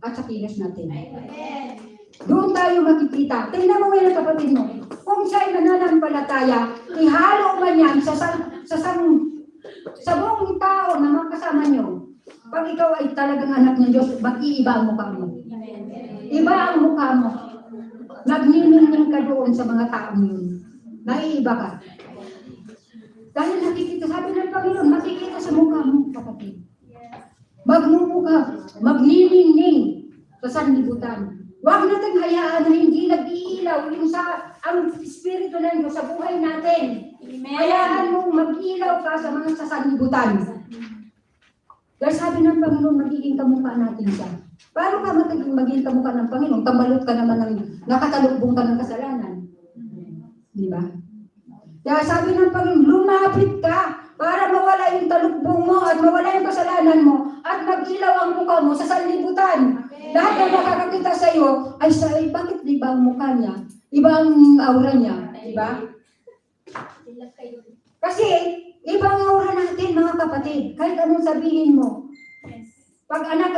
at sa kilos natin. Doon tayo makikita. Tingnan mo ngayon kapatid mo. Kung siya'y mananampalataya, ihalo man yan sa buong tao na makasama nyo. Pag ikaw ay talagang anak ng Diyos, mag-iiba ang mukha mo. Iba ang mukha mo. Nagniningning ka doon sa mga taong yun. Naiiba ka. Dahil nakikita, sabi ng Panginoon, makikita sa mukha mo, kapatid. Magmumukha, magniningning sa sanlibutan. Huwag natin hayaan na hindi nag-iilaw yung ang Espiritu ng Diyos sa buhay natin. Hayaan mong mag-ilaw ka sa mga sanlibutan. Dahil sabi ng Panginoon, magiging kamukha natin siya. Paano ka magiging kamukha ng Panginoon? Tambalot ka naman nakatalubong ka ng kasalanan. Di ba? Kaya sabi ng Panginoon, lumapit ka para mawala yung talukbong mo at mawala yung kasalanan mo at mag-ilaw ang mukha mo sa sanlibutan. Lahat na makakakita sa iyo ay bakit di ba ang mukha niya? Iba ang aura niya. Di ba? Kasi ibang aura natin mga kapatid. Kahit anong sabihin mo. Pag anak